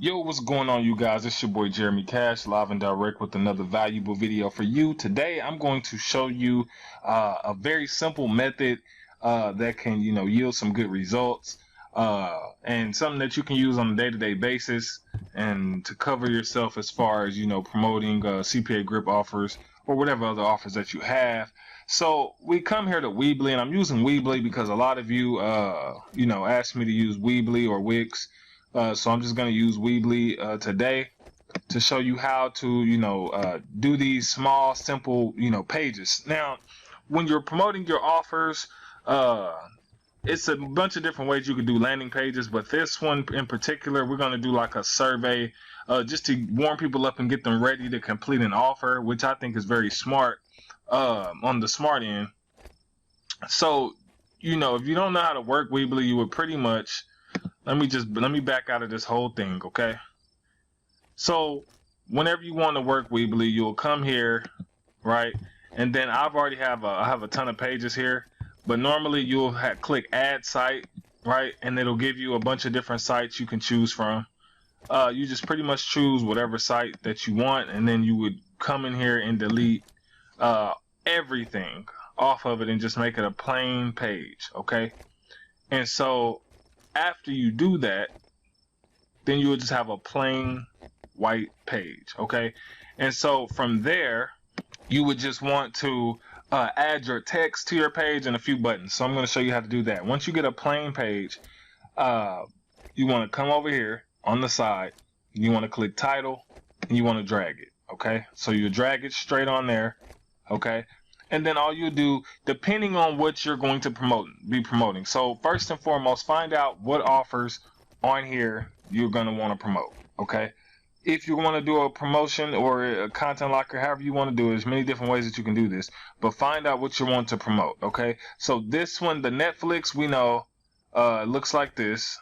Yo, what's going on, you guys? It's your boy Jeremy Cash, live and direct with another valuable video for you. Today, I'm going to show you a very simple method that can, yield some good results and something that you can use on a day-to-day basis and to cover yourself as far as, promoting CPAGRIP offers or whatever other offers that you have. So we come here to Weebly, and I'm using Weebly because a lot of you, asked me to use Weebly or Wix. So I'm just going to use Weebly today to show you how to, do these small, simple, pages. Now, when you're promoting your offers, it's a bunch of different ways you can do landing pages, but this one in particular, we're going to do like a survey just to warm people up and get them ready to complete an offer, which I think is very smart on the smart end. So, if you don't know how to work Weebly, you would pretty much... Let me back out of this whole thing, okay? So whenever you want to work Weebly, you'll come here, right? And then I have a ton of pages here, but normally you'll click add site, right? And it'll give you a bunch of different sites you can choose from. You just pretty much choose whatever site that you want, and then you would come in here and delete everything off of it and just make it a plain page, okay? And so after you do that, then you will just have a plain white page, okay? And so from there, you would just want to add your text to your page and a few buttons. So I'm going to show you how to do that. Once you get a plain page, you want to come over here on the side. You want to click title, and you want to drag it, okay? So you drag it straight on there, okay? And then all you do, depending on what you're going to be promoting. So first and foremost, find out what offers on here you're going to want to promote, okay? If you want to do a promotion or a content locker, however you want to do it, there's many different ways that you can do this. But find out what you want to promote, okay? So this one, the Netflix, we know, looks like this,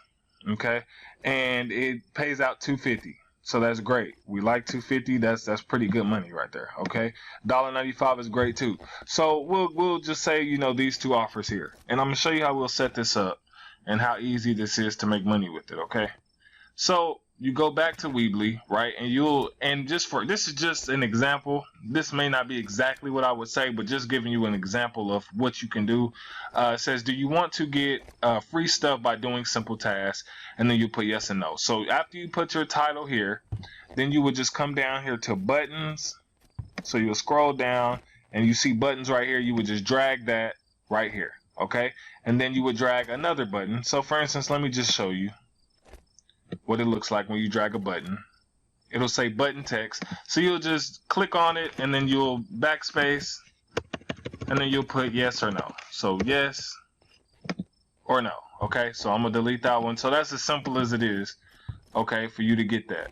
okay? And it pays out $2.50. So that's great. We like $2.50. That's pretty good money right there. Okay, $1.95 is great too. So we'll just say these two offers here, and I'm gonna show you how we'll set this up and how easy this is to make money with it. Okay, so you go back to Weebly, right? And this is just an example. This may not be exactly what I would say, but just giving you an example of what you can do. It says, do you want to get free stuff by doing simple tasks? And then you put yes and no. So after you put your title here, then you would just come down here to buttons. So you'll scroll down and you see buttons right here. You would just drag that right here. Okay. And then you would drag another button. So for instance, let me just show you what it looks like when you drag a button. It'll say button text. So you'll just click on it and then you'll backspace and then you'll put yes or no. So yes or no. Okay, so I'm gonna delete that one. So that's as simple as it is, okay, for you to get that.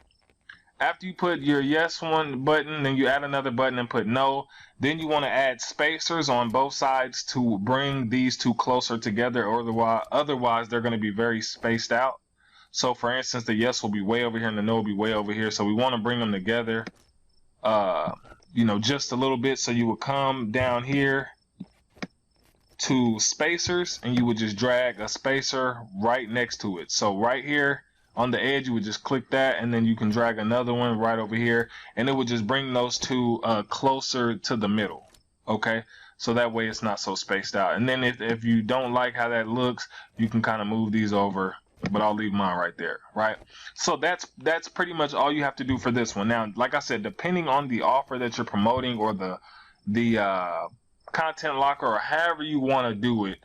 After you put your yes one button, then you add another button and put no. Then you want to add spacers on both sides to bring these two closer together, or otherwise they're going to be very spaced out. So for instance, the yes will be way over here and the no will be way over here. So we want to bring them together, just a little bit. So you would come down here to spacers and you would just drag a spacer right next to it. So right here on the edge, you would just click that, and then you can drag another one right over here, and it would just bring those two closer to the middle. Okay, so that way it's not so spaced out. And then if you don't like how that looks, you can kind of move these over, but I'll leave mine right there, right? So that's pretty much all you have to do for this one. Now, like I said, depending on the offer that you're promoting or the content locker or however you want to do it,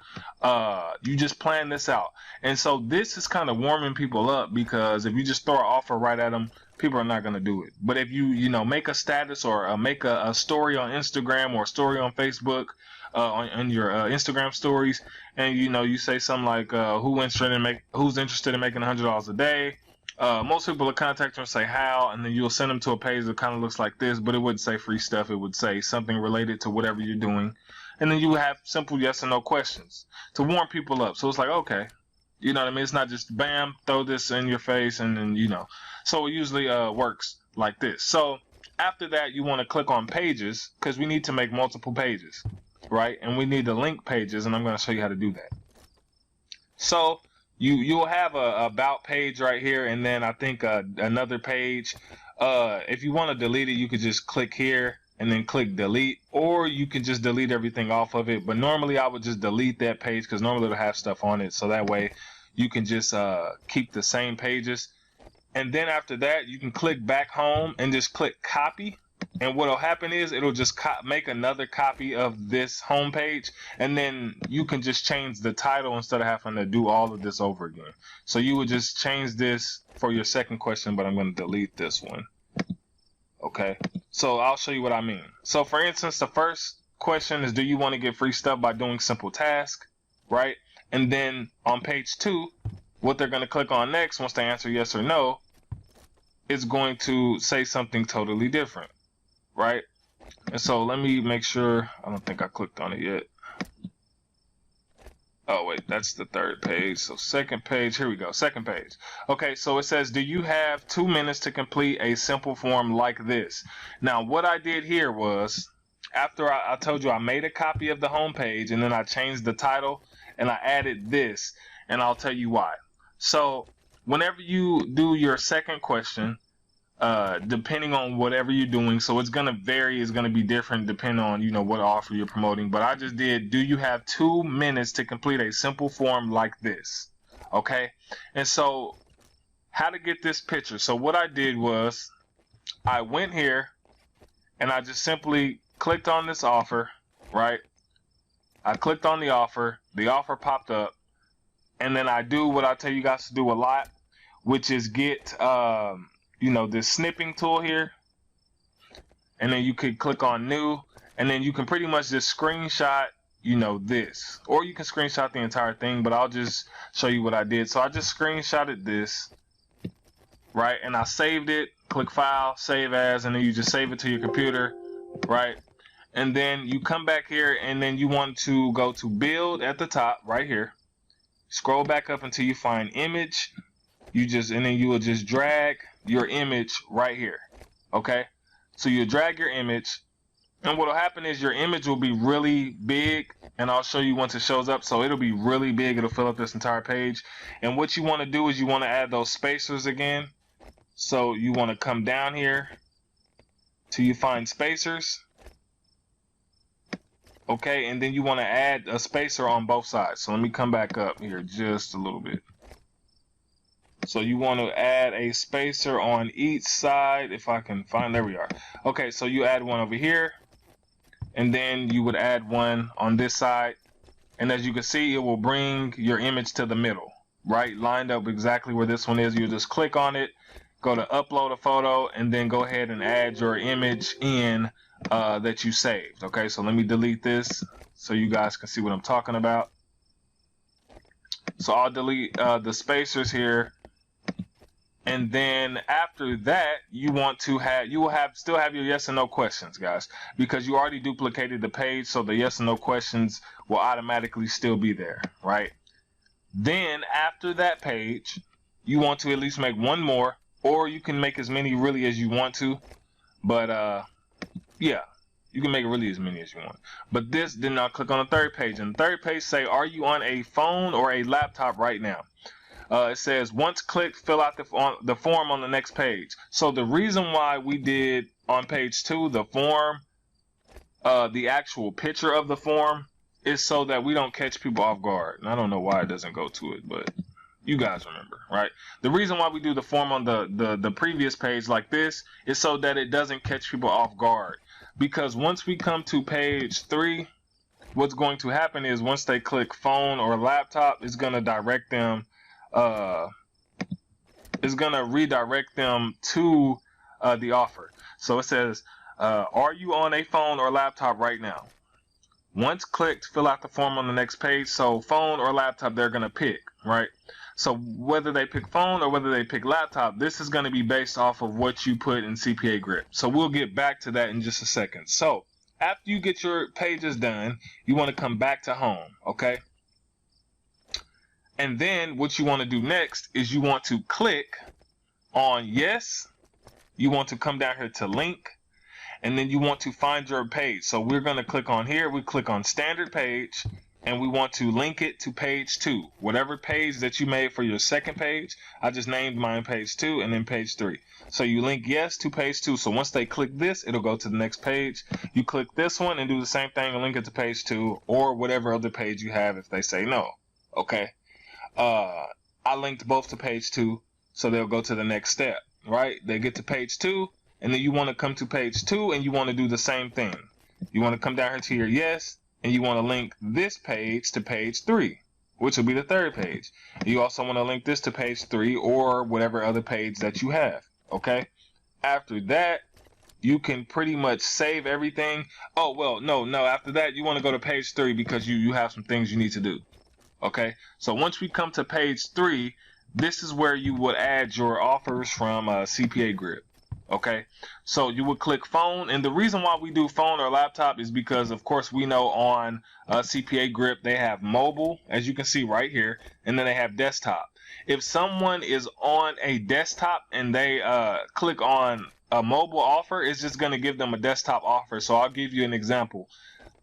you just plan this out. And so this is kind of warming people up, because if you just throw an offer right at them, people are not going to do it. But if you make a status or make a story on Instagram or a story on Facebook, on your Instagram stories, and you say something like who's interested in making $100 a day, most people will contact you and say how, and then you'll send them to a page that kind of looks like this, but it wouldn't say free stuff. It would say something related to whatever you're doing, and then you have simple yes and no questions to warm people up. So it's like, okay, you know what I mean? It's not just bam, throw this in your face, and then so it usually works like this. So after that, you want to click on pages, because we need to make multiple pages, right? And we need to link pages, and I'm going to show you how to do that. So you'll have a about page right here, and then I think another page. If you want to delete it, you could just click here and then click delete, or you can just delete everything off of it. But normally I would just delete that page because normally it'll have stuff on it, so that way you can just keep the same pages. And then after that, you can click back home and just click copy. And what'll happen is it'll just make another copy of this home page, and then you can just change the title instead of having to do all of this over again. So you would just change this for your second question, but I'm going to delete this one. Okay, so I'll show you what I mean. So for instance, the first question is, do you want to get free stuff by doing simple tasks, right? And then on page 2, what they're going to click on next, once they answer yes or no, is going to say something totally different, right? And so let me make sure. I don't think I clicked on it yet. Oh wait, that's the third page. So second page, here we go, second page. Okay, so it says, do you have 2 minutes to complete a simple form like this? Now what I did here was, after I told you I made a copy of the home page, and then I changed the title and I added this, and I'll tell you why. So whenever you do your second question, depending on whatever you're doing, so it's going to vary, it's going to be different depending on, you know, what offer you're promoting. But I just did, do you have 2 minutes to complete a simple form like this? Okay, and so how to get this picture. So what I did was I went here and I just simply clicked on this offer, right? I clicked on the offer popped up, and then I do what I tell you guys to do a lot, which is get you know, this snipping tool here, and then you could click on new, and then you can pretty much just screenshot, you know, this, or you can screenshot the entire thing, but I'll just show you what I did. So I just screenshotted this, right, and I saved it. Click file, save as, and then you just save it to your computer, right? And then you come back here, and then you want to go to build at the top right here, scroll back up until you find image. And then you will just drag your image right here. Okay, so you drag your image, and what will happen is your image will be really big, and I'll show you once it shows up. So it'll be really big, it'll fill up this entire page. And what you want to do is you want to add those spacers again. So you want to come down here till you find spacers. Okay, and then you want to add a spacer on both sides. So let me come back up here just a little bit. So you want to add a spacer on each side, if I can find, there we are. Okay, so you add one over here, and then you would add one on this side, and as you can see, it will bring your image to the middle, right, lined up exactly where this one is. You just click on it, go to upload a photo, and then go ahead and add your image in that you saved. Okay, so let me delete this so you guys can see what I'm talking about. So I'll delete the spacers here. And then after that, you will still have your yes and no questions, guys, because you already duplicated the page, so the yes and no questions will automatically still be there, right? Then after that page, you want to at least make one more, or you can make as many really as you want to, but yeah, you can make really as many as you want. But this, then I'll click on the third page, and the third page say, are you on a phone or a laptop right now? It says, once clicked, fill out the form on the next page. So the reason why we did on page 2 the form, the actual picture of the form, is so that we don't catch people off guard. And I don't know why it doesn't go to it, but you guys remember, right? The reason why we do the form on the previous page like this is so that it doesn't catch people off guard. Because once we come to page 3, what's going to happen is once they click phone or laptop, it's going to direct them is going to redirect them to the offer. So it says, are you on a phone or laptop right now? Once clicked, fill out the form on the next page. So phone or laptop, they're going to pick, right? So whether they pick phone or whether they pick laptop, this is going to be based off of what you put in CPAGRIP. So we'll get back to that in just a second. So after you get your pages done, you want to come back to home, okay? And then what you want to do next is you want to click on yes. You want to come down here to link, and then you want to find your page. So we're going to click on here. We click on standard page, and we want to link it to page 2. Whatever page that you made for your second page, I just named mine page 2 and then page 3. So you link yes to page 2. So once they click this, it'll go to the next page. You click this one and do the same thing and link it to page 2 or whatever other page you have if they say no. Okay. I linked both to page 2, so they'll go to the next step, right? They get to page 2, and then you want to come to page 2 and you want to do the same thing. You want to come down here to your yes, and you want to link this page to page 3, which will be the third page. You also want to link this to page 3 or whatever other page that you have, okay? After that, you can pretty much save everything. Oh, well, no. After that, you want to go to page 3 because you have some things you need to do, okay? So once we come to page 3, this is where you would add your offers from CPAGRIP. Okay, so you would click phone, and the reason why we do phone or laptop is because, of course, we know on CPAGRIP they have mobile, as you can see right here, and then they have desktop. If someone is on a desktop and they click on a mobile offer, it's just going to give them a desktop offer. So I'll give you an example.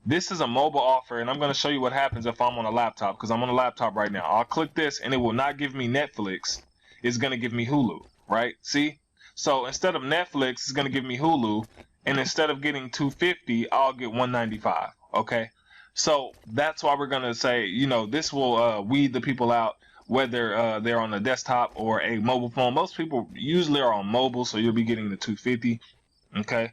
This is a mobile offer, and I'm going to show you what happens if I'm on a laptop, because I'm on a laptop right now. I'll click this, and it will not give me Netflix. It's going to give me Hulu, right? See? So instead of Netflix, it's going to give me Hulu, and instead of getting $250, I'll get $195, okay? So that's why we're going to say, you know, this will weed the people out, whether they're on a desktop or a mobile phone. Most people usually are on mobile, so you'll be getting the $250, okay?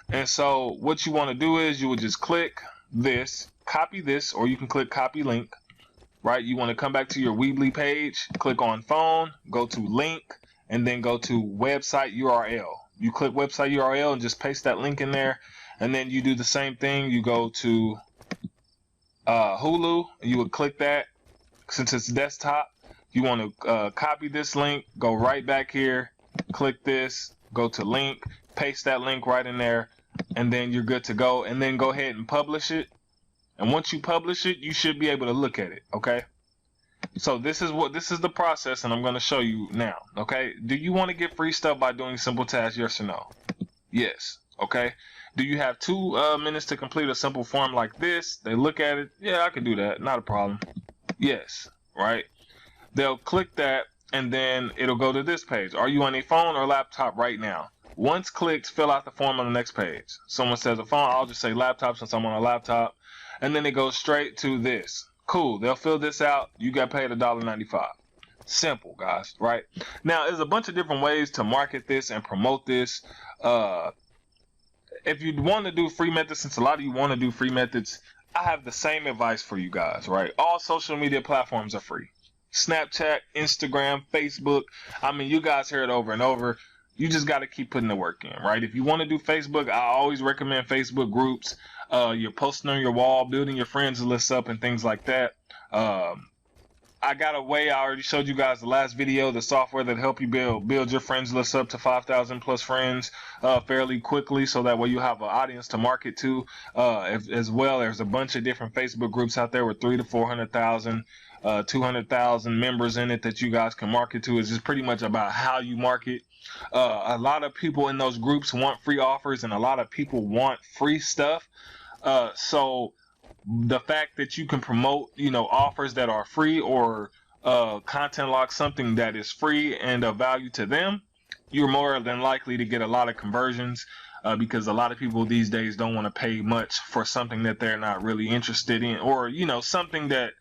And so what you want to do is you would just click this, copy this, or you can click copy link, right? You want to come back to your Weebly page, click on phone, go to link, and then go to website URL. You click website URL and just paste that link in there, and then you do the same thing. You go to Hulu, you would click that. Since it's desktop, you want to copy this link, go right back here, click this, go to link, paste that link right in there, and then you're good to go. And then go ahead and publish it. And once you publish it, you should be able to look at it, okay? So this is the process, and I'm going to show you now, okay? Do you want to get free stuff by doing simple tasks, yes or no? Yes, okay? Do you have 2 minutes to complete a simple form like this? They look at it, yeah, I can do that, not a problem. Yes, right? They'll click that, and then it'll go to this page. Are you on a phone or laptop right now? Once clicked, fill out the form on the next page. Someone says a phone, I'll just say laptop since I'm on a laptop, and then it goes straight to this. Cool, they'll fill this out. You got paid $1.95. Simple, guys, right? Now, there's a bunch of different ways to market this and promote this. If you want to do free methods, since a lot of you want to do free methods, I have the same advice for you guys, right? All social media platforms are free. Snapchat, Instagram, Facebook. I mean, you guys hear it over and over. You just got to keep putting the work in, right? If you want to do Facebook, I always recommend Facebook groups. You're posting on your wall, building your friends list up and things like that. I got a way, I already showed you guys the last video, the software that help you build your friends list up to 5,000 plus friends fairly quickly, so that way you have an audience to market to. As well, there's a bunch of different Facebook groups out there with 300,000 to 400,000, 200,000 members in it that you guys can market to. It's just pretty much about how you market. A lot of people in those groups want free offers, and a lot of people want free stuff. So the fact that you can promote, you know, offers that are free, or content lock something that is free and of value to them, you're more than likely to get a lot of conversions, because a lot of people these days don't want to pay much for something that they're not really interested in, or, you know, something that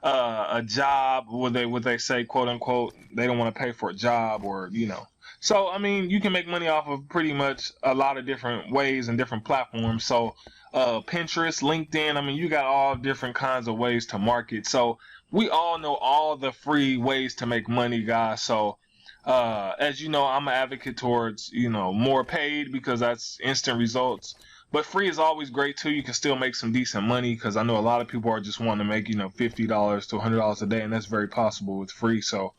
a job, would they say, quote unquote, they don't want to pay for a job, or, you know. So, I mean, you can make money off of pretty much a lot of different ways and different platforms. So, Pinterest, LinkedIn, I mean, you got all different kinds of ways to market. So, we all know all the free ways to make money, guys. So, as you know, I'm an advocate towards, you know, more paid, because that's instant results. But free is always great, too. You can still make some decent money, because I know a lot of people are just wanting to make, you know, $50 to $100 a day, and that's very possible with free. So,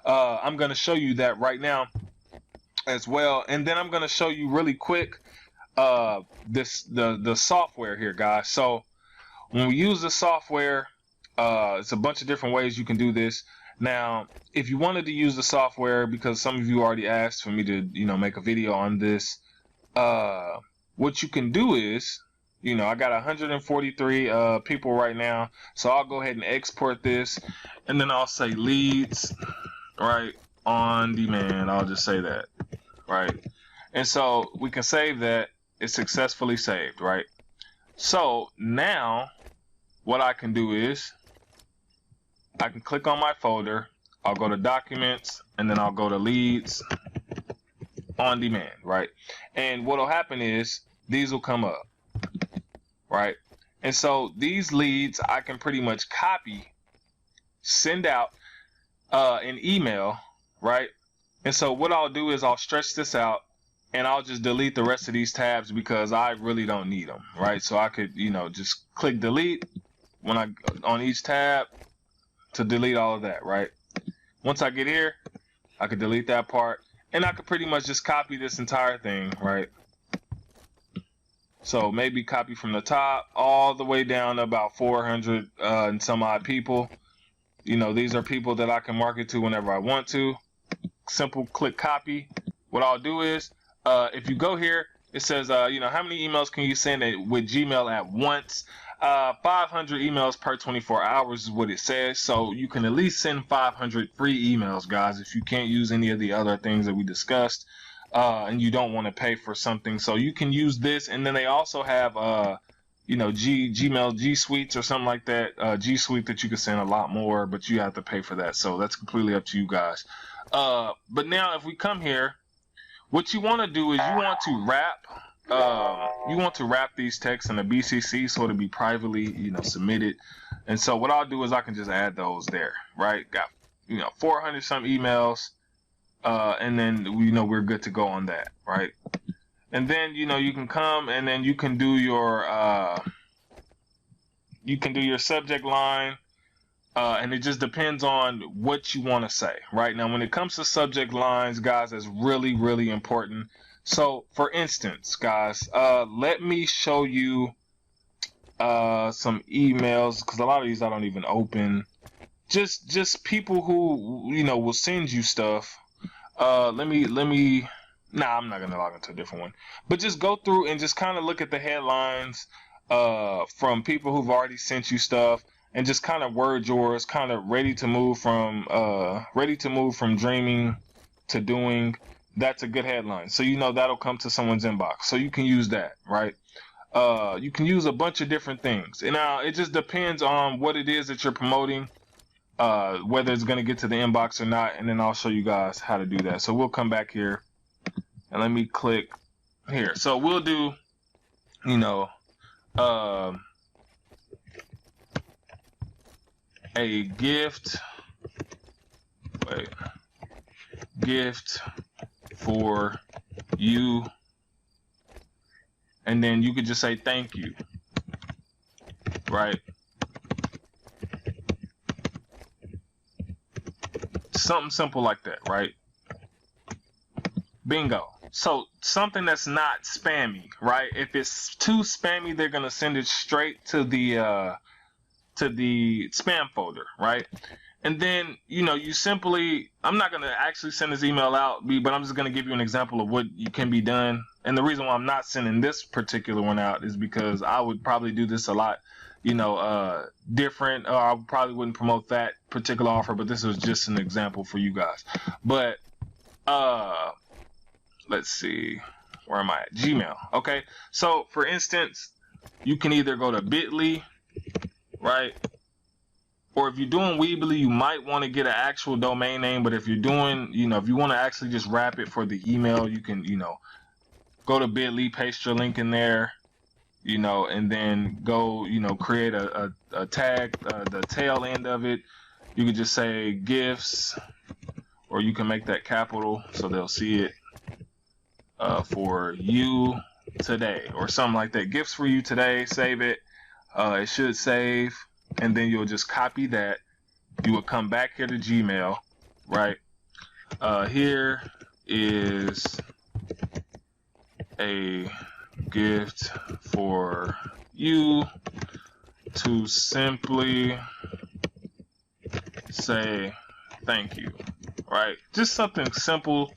I'm going to show you that right now as well, and then I'm going to show you really quick the software here, guys. So when we use the software, it's a bunch of different ways you can do this. Now, if you wanted to use the software, because some of you already asked for me to, you know, make a video on this, what you can do is You know, I got 143 people right now, so I'll go ahead and export this, and then I'll say leads, right, on demand. I'll just say that, right, and so we can save that. It's successfully saved, right? So now what I can do is I can click on my folder, I'll go to documents, and then I'll go to leads on demand, right? And what'll happen is these will come up, right? And so these leads I can pretty much copy, send out an email, right? And so what I'll do is I'll stretch this out and I'll just delete the rest of these tabs because I really don't need them, right? So I could, you know, just click delete when I on each tab to delete all of that, right? Once I get here, I could delete that part, and I could pretty much just copy this entire thing, right? So maybe copy from the top all the way down to about 400 and some odd people. You know, these are people that I can market to whenever I want to. Simple click copy. What I'll do is, if you go here, it says, you know, how many emails can you send with Gmail at once? 500 emails per 24 hours is what it says. So you can at least send 500 free emails, guys, if you can't use any of the other things that we discussed, and you don't want to pay for something. So you can use this, and then they also have, you know, Gmail G Suites or something like that. G Suite that you can send a lot more, but you have to pay for that. So that's completely up to you guys. But now if we come here, what you want to do is you want to wrap these texts in a BCC so it'll be privately, you know, submitted. And so what I'll do is I can just add those there, right? Got, you know, 400 some emails, and then, you know, we're good to go on that, right? And then, you know, you can come and then you can do your subject line. And it just depends on what you want to say, right? Now, when it comes to subject lines, guys, that's really, really important. So, for instance, guys, let me show you some emails, because a lot of these I don't even open. Just people who, you know, will send you stuff. Nah, I'm not going to log into a different one. But just go through and just kind of look at the headlines from people who've already sent you stuff. And just kind of word yours, kind of ready to move from dreaming to doing. That's a good headline. So you know that'll come to someone's inbox. So you can use that, right? You can use a bunch of different things. And now it just depends on what it is that you're promoting, whether it's going to get to the inbox or not. And then I'll show you guys how to do that. So we'll come back here and let me click here. So we'll do, you know, a gift for you, and then you could just say thank you, right? Something simple like that, right? Bingo. So something that's not spammy, right? If it's too spammy, they're gonna send it straight to the spam folder, right? And then, you know, you simply, I'm not going to actually send this email out, but I'm just going to give you an example of what can be done. And the reason why I'm not sending this particular one out is because I would probably do this a lot, you know, different, or I probably wouldn't promote that particular offer, but this was just an example for you guys. But, let's see, where am I at? Gmail. Okay. So for instance, you can either go to bit.ly, right? Or if you're doing Weebly, you might want to get an actual domain name. But if you're doing, you know, if you want to actually just wrap it for the email, you can, you know, go to bit.ly, paste your link in there, you know, and then go, you know, create a tag, the tail end of it. You could just say gifts, or you can make that capital so they'll see it, for you today, or something like that. Gifts for you today, save it. It should save, and then you'll just copy that. You will come back here to Gmail, right? Here is a gift for you to simply say thank you, right? Just something simple.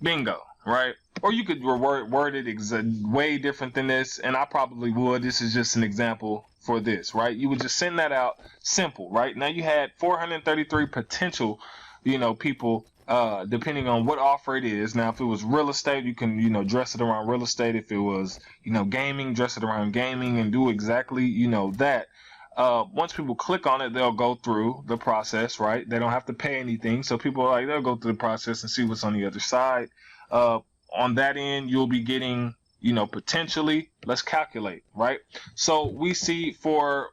Bingo, right? or you could word it way different than this, and I probably would. This is just an example for this, right? You would just send that out, simple, right? Now you had 433 potential, people, depending on what offer it is. Now, if it was real estate, you can, dress it around real estate. If it was, gaming, dress it around gaming and do exactly, that. Once people click on it, they'll go through the process, right? They don't have to pay anything. So people they'll go through the process and see what's on the other side. On that end, you'll be getting, potentially, let's calculate, right? So we see for,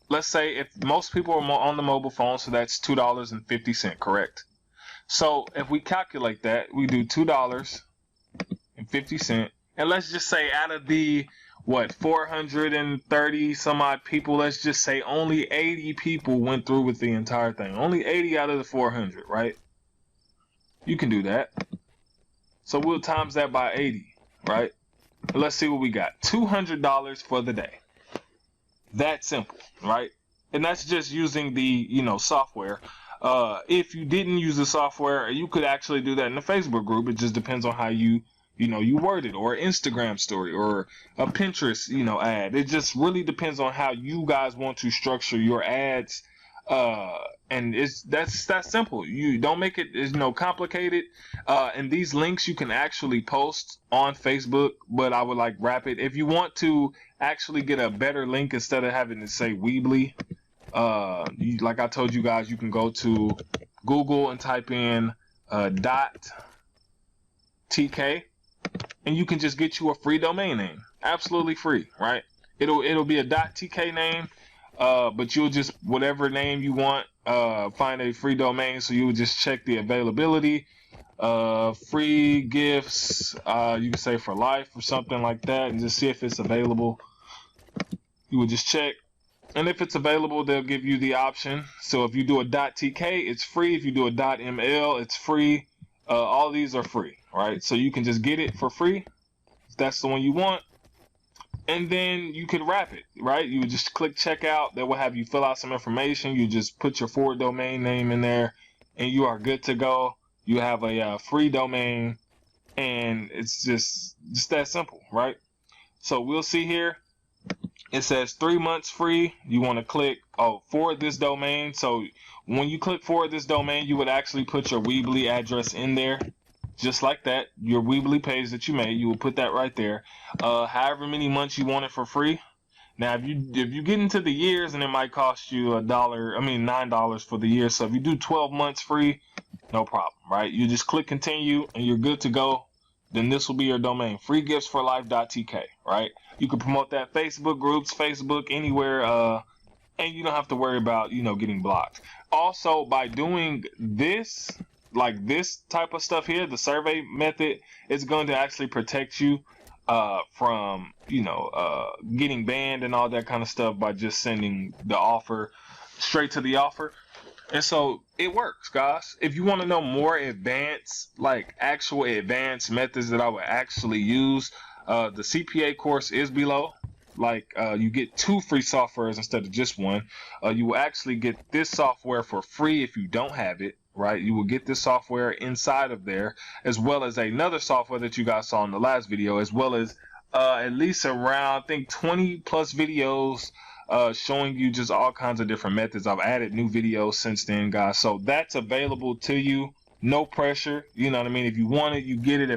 let's say if most people are on the mobile phone, so that's $2.50, correct? So if we calculate that, we do $2.50, and let's just say out of the 430 some odd people, let's just say only 80 people went through with the entire thing. Only 80 out of the 400, right? You can do that. So we'll times that by 80, right? And let's see what we got. $200 for the day. That simple, right? And that's just using the, software. If you didn't use the software, you could actually do that in the Facebook group. It just depends on how you word it, or an Instagram story, or a Pinterest, ad. It just really depends on how you guys want to structure your ads. And that's simple. You don't make it complicated. And these links you can actually post on Facebook, but I would wrap it. If you want to actually get a better link instead of having to say Weebly, like I told you guys, you can go to Google and type in .tk, and you can just get you a free domain name, absolutely free, right? It'll be a .tk name. But you'll just, whatever name you want, find a free domain. So you would just check the availability, free gifts, you can say for life or something like that, and just see if it's available. You would just check, and if it's available, they'll give you the option. So if you do a .tk, it's free. If you do a .ml, it's free. All these are free, right? So you can just get it for free if that's the one you want. And then you can wrap it, right? You would just click checkout. That will have you fill out some information. You just put your forward domain name in there, and you are good to go. You have a free domain, and it's just that simple, right? So we'll see here. It says 3 months free. You want to click forward this domain. So when you click forward this domain, you would actually put your Weebly address in there. Just like that, your Weebly page that you made, you will put that right there. However many months you want it for free. Now, if you get into the years, and it might cost you $9 for the year. So if you do 12 months free, no problem, right? You just click continue, and you're good to go. Then this will be your domain, freegiftsforlife.tk, right? You can promote that Facebook groups, Facebook, anywhere, and you don't have to worry about getting blocked. Also, by doing this, like this type of stuff here, the survey method, is going to actually protect you from getting banned and all that kind of stuff by just sending the offer straight to the offer. And so it works, guys. If you want to know more advanced, actual advanced methods that I would actually use, the CPA course is below. You get 2 free softwares instead of just one. You will actually get this software for free if you don't have it. Right, you will get this software inside of there, as well as another software that you guys saw in the last video, as well as at least around, I think, 20 plus videos showing you just all kinds of different methods. I've added new videos since then, guys. So that's available to you. No pressure. You know what I mean? If you want it, you get it.